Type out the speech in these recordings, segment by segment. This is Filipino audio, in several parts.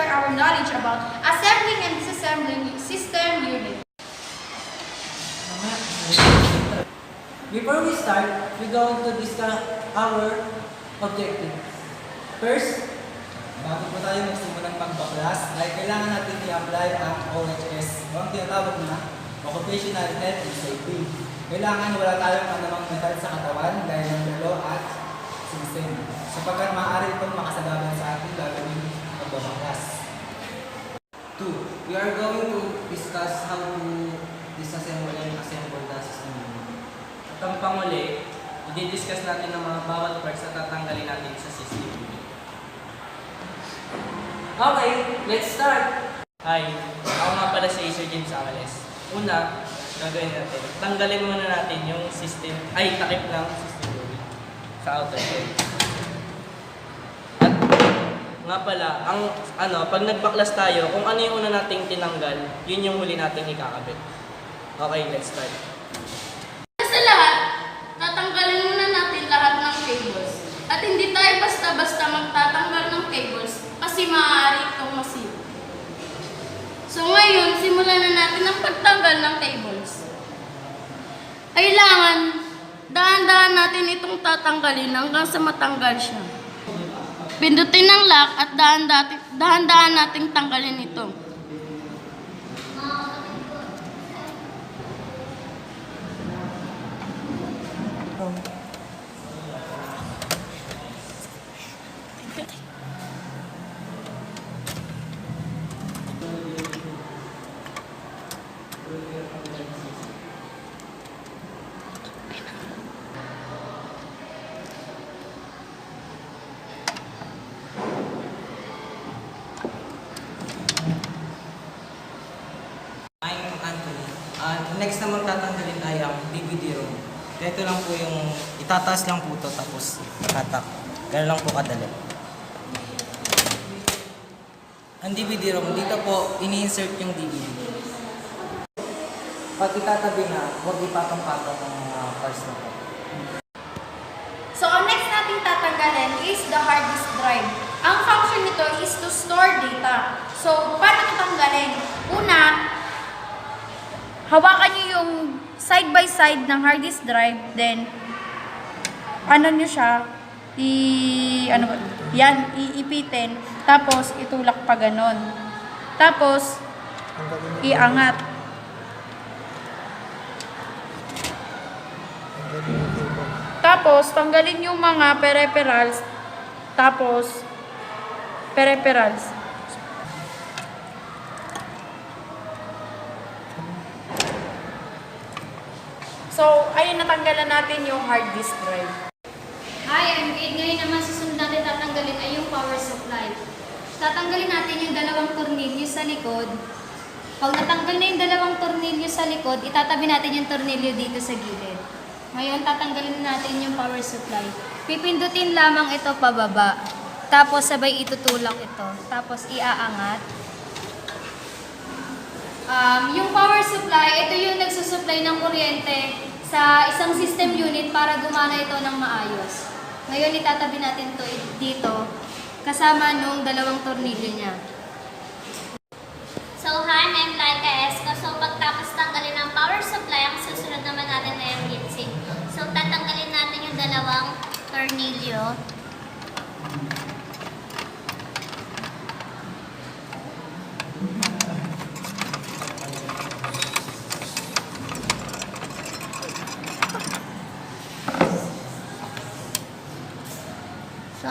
Our knowledge about assembling and disassembling system unit. Before we start, we're going to discuss our objectives. First, bago po tayo magsimulang magbaklas, ay kailangan natin i-apply ang OHS, o ang tinatawag na Occupational Health and Safety. Kailangan wala tayong anumang metal sa katawan, gaya ng dulo at singsing, sapagkat maaari itong makasalaban sa ating gagawin magbabaklas. 2. We are going to discuss how to disassemble and assemble the system unit. At ang panguli, i-discuss natin ang mga bawat parts na tatanggalin natin sa system unit. Okay, let's start! Hi, ako nga pala si Sir James Amales. Una, gagawin natin. Tanggalin muna natin yung system, takip ng system unit sa outer shell. Nga pala, pag nagbaklas tayo, kung ano yung una nating tinanggal, yun yung huli nating ikakabit. Okay, let's start. Sa lahat, tatanggalin muna natin lahat ng cables. At hindi tayo basta-basta magtatanggal ng cables kasi maaari itong masira. So ngayon, simulan na natin ang pagtanggal ng cables. Kailangan, dahan-dahan natin itong tatanggalin hanggang sa matanggal siya. Pindutin ng lock at dahan-dahan nating tanggalin ito. Next naman tatanggalin ay ang DVD ROM. Ito lang po yung itataas lang po ito tapos tatak. Ganun lang po kadali. Ang DVD ROM, dito po ini-insert yung DVD. Pag itatabi na, huwag ipatong-patong ng mga parts na po. So ang next nating tatanggalin is the hard disk drive. Ang function nito is to store data. So paano ito tanggalin? Una, hawakan niyo yung side by side ng hard disk drive, then niyo siya, iipitin, tapos itulak pa ganon. Tapos iangat. Tapos tanggalin yung mga peripherals, tapos peripherals. So, ayun, natanggalan natin yung hard disk drive. Hi, I'm Kate. Ngayon naman susunod natin tatanggalin ay yung power supply. Tatanggalin natin yung dalawang tornilyo sa likod. Pag natanggal na yung dalawang tornilyo sa likod, itatabi natin yung tornilyo dito sa gilid. Ngayon, tatanggalin natin yung power supply. Pipindutin lamang ito pababa. Tapos sabay itutulak ito. Tapos iaangat. Yung power supply, ito yung nagsusupply ng kuryente sa isang system unit para gumana ito ng maayos. Ngayon, itatabi natin ito dito kasama nung dalawang tornilyo niya. So, hi, I'm Laika Esco. So, pagtapos tanggalin ang power supply, ang susunod naman natin na yung heatsink. So, tatanggalin natin yung dalawang tornilyo.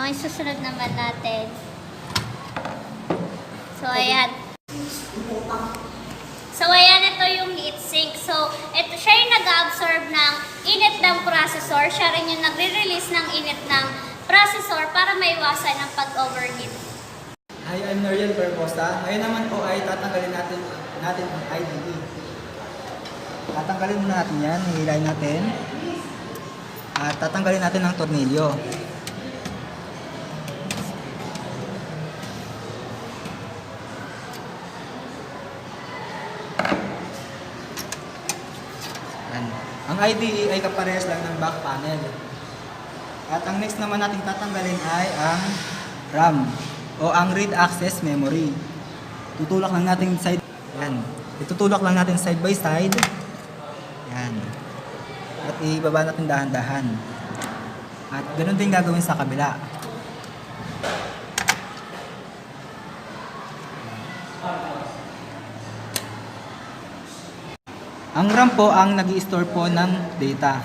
Ang susunod naman natin. So, ayan. So, ayan, ito yung heat sink. So, ito siya yung nag-absorb ng init ng processor. Siya rin yung nagre-release ng init ng processor para maiwasan ang pag-overheat. Hi, I'm Noriel Barbosa. Ngayon naman po ay tatanggalin natin ang IDE. Tatanggalin muna natin yan, hihilahin natin. At tatanggalin natin ang tornilyo. Yan. Ang IDE ay kaparehas lang ng back panel. At ang next naman natin tatanggalin ay ang RAM o ang read access memory. Tutulak lang natin side. Yan. Itutulak lang natin side by side. Yan. At ibaba natin dahan-dahan. At ganoon din gagawin sa kabila. Ang RAM po ang nag-i-store po ng data.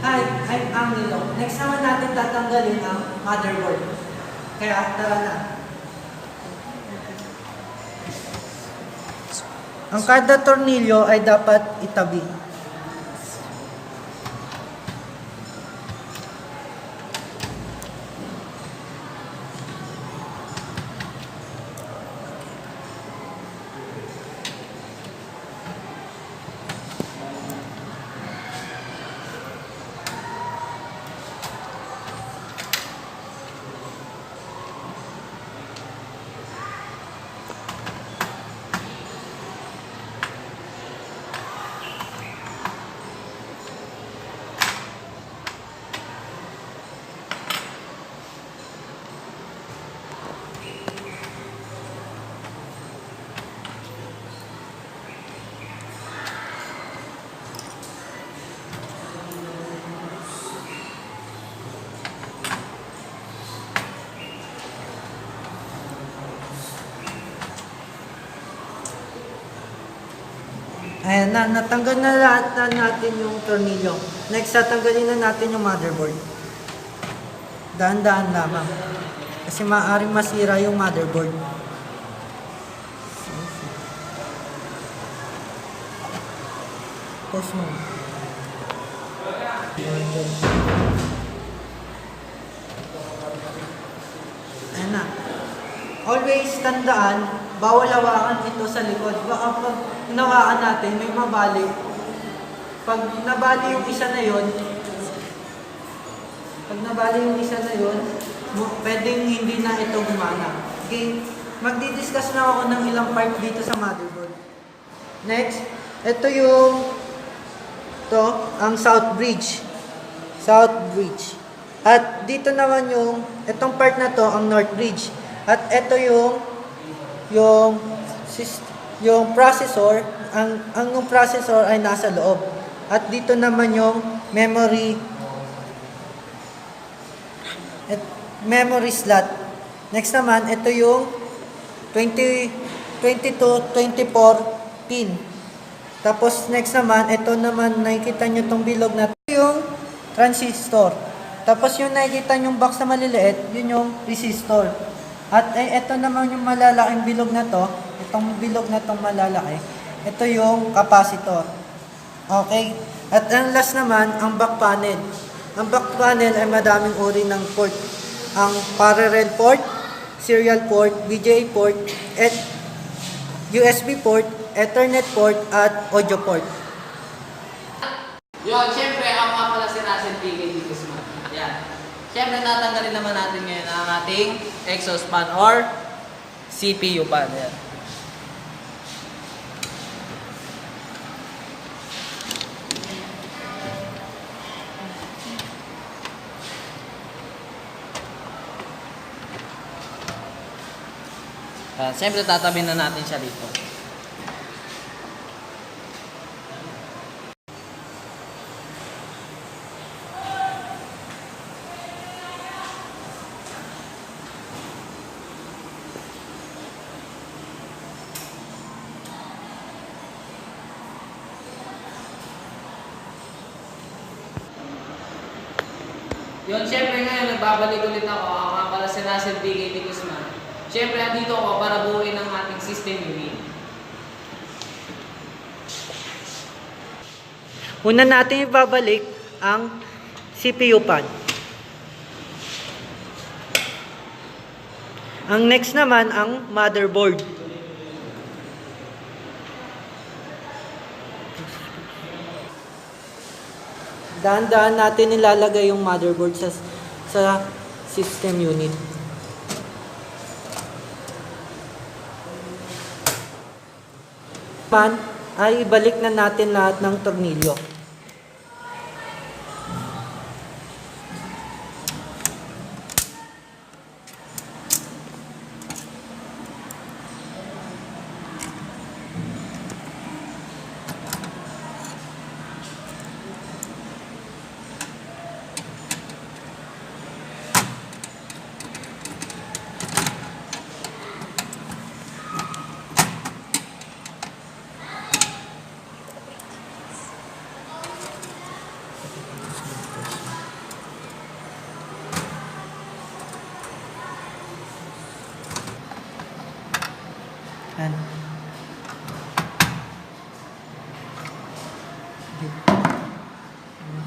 Hi, I'm Angelo. Next naman natin tatanggalin ang motherboard. Kaya tara na. Ang kada tornilyo ay dapat itabi. Ayan na, natanggal na lahat na natin yung tornilyo. Next, tatanggalin na natin yung motherboard. Dahan-dahan lamang. Kasi maaaring masira yung motherboard. Pause mo. Ayan na. Always tandaan, bawal hawakan ito sa likod. Baka pag hinawakan natin, may mabali. Pag nabali yung isa na yon, pwedeng hindi na ito gumana. Okay, magdi-discuss na ako ng ilang part dito sa motherboard. Next, ito ang south bridge. At dito naman itong part na to, ang north bridge. At ito yung processor, ang processor ay nasa loob. At dito naman yung memory slot. Next naman, ito yung 22, 24 pin. Tapos next naman, ito naman nakikita nyo itong bilog na ito yung transistor. Tapos yung nakikita nyo box na maliliit, yun yung resistor. At ito naman yung malalaking bilog na to, itong bilog na tong malalaki, ito yung capacitor. Okay? At ang last naman, ang back panel. Ang back panel ay madaming uri ng port. Ang parallel port, serial port, VGA port, at USB port, Ethernet port, at audio port. Yun, syempre, ako nga pala si Russell PK dito sa mga. Yan. Syempre, natanggalin naman natin ngayon ang ating exhaust fan or CPU fan. Yan. Siyempre, tatabi na natin siya dito. Yun, syempre ngayon, nagbabalik ulit ako. Ako nga pala si Russell B. Guzman. Syempre, andito ako para buuin ang ating system unit. Una natin ibabalik ang CPU pad. Ang next naman ang motherboard. Dahan-dahan natin nilalagay yung motherboard sa system unit. Man, ay ibalik na natin lahat ng tornilyo. Yan.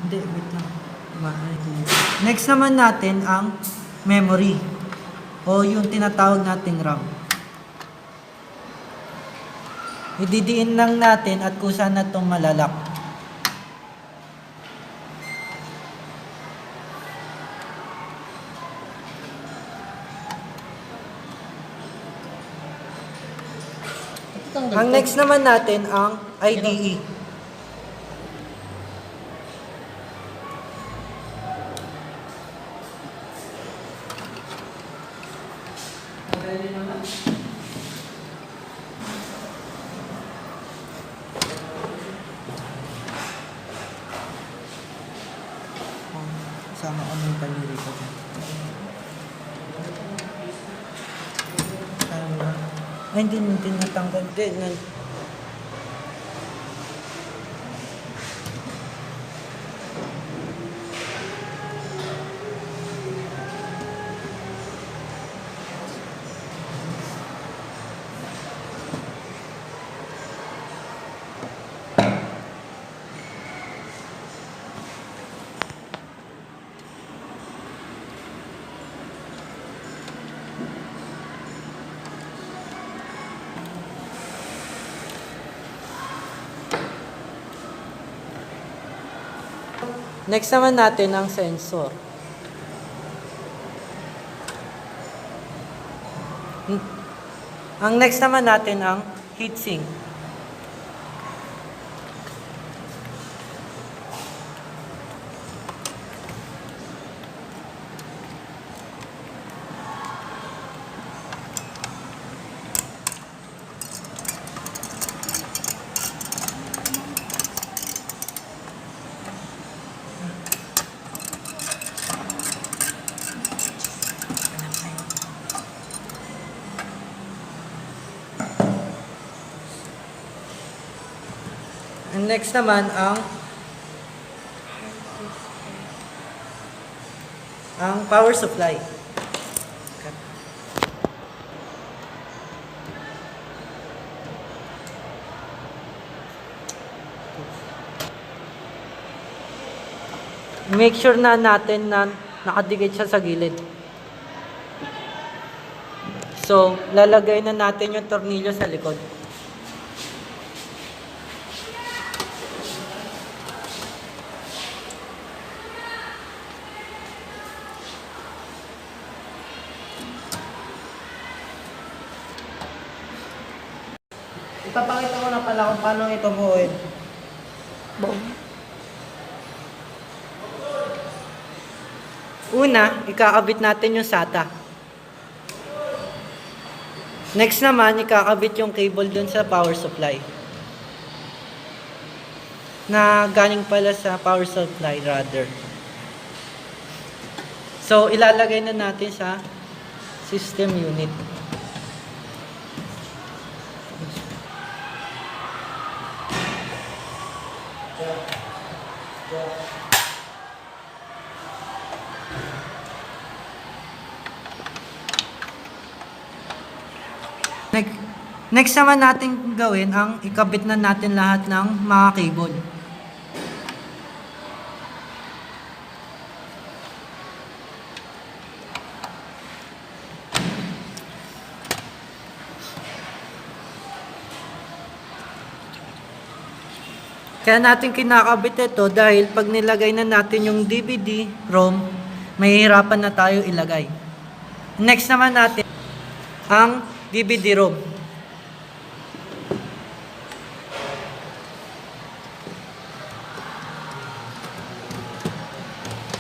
Hindi, wait lang. Next naman natin ang memory o yung tinatawag nating RAM. Ididiin lang natin at kung saan na itong malalak. Ang next naman natin ang IDE. Sama ko ng taliri ko. Ay, hindi natanggal din. Next naman natin ang sensor. Ang next naman natin ang heatsink. And next naman ang power supply. Make sure na natin na nakadikit siya sa gilid. So, lalagay na natin yung tornilyo sa likod. Ipapakita ko na pala kung paano ito buuin. Una, ikakabit natin yung SATA. Next naman, ikakabit yung cable dun sa power supply. Na galing pala sa power supply rather. So, ilalagay na natin sa system unit. Next naman natin gawin ang ikabit na natin lahat ng mga cable. Kaya natin kinakabit ito dahil pag nilagay na natin yung DVD-ROM, mahihirapan na tayo ilagay. Next naman natin ang DVD-ROM.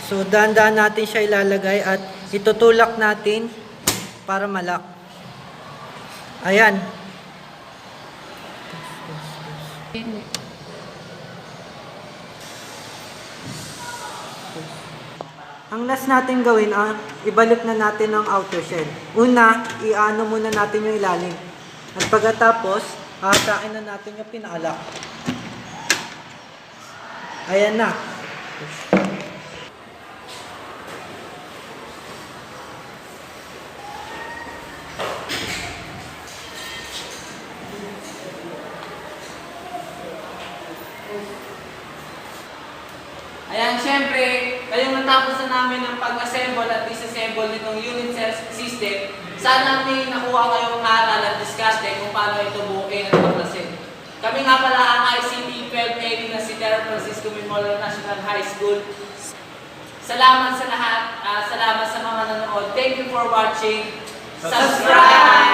So, dahan-dahan natin siya ilalagay at itutulak natin para malak. Ayan. Ang last natin gawin, ibalik na natin ang outer shell. Una, iano muna natin yung ilalim. At pagkatapos, hahatain na natin yung pinaalak. Ayan na. Ayan, syempre, ngayong natapos na namin ang pag-assemble at disassemble nitong unit cells system, sana may nakuha kayong aral at diskarte kung paano ito buuin at baklasin. Kami nga pala ang ICT 1280 na si Terra Francisco Memorial National High School. Salamat sa lahat, salamat sa mga nanonood. Thank you for watching. Subscribe!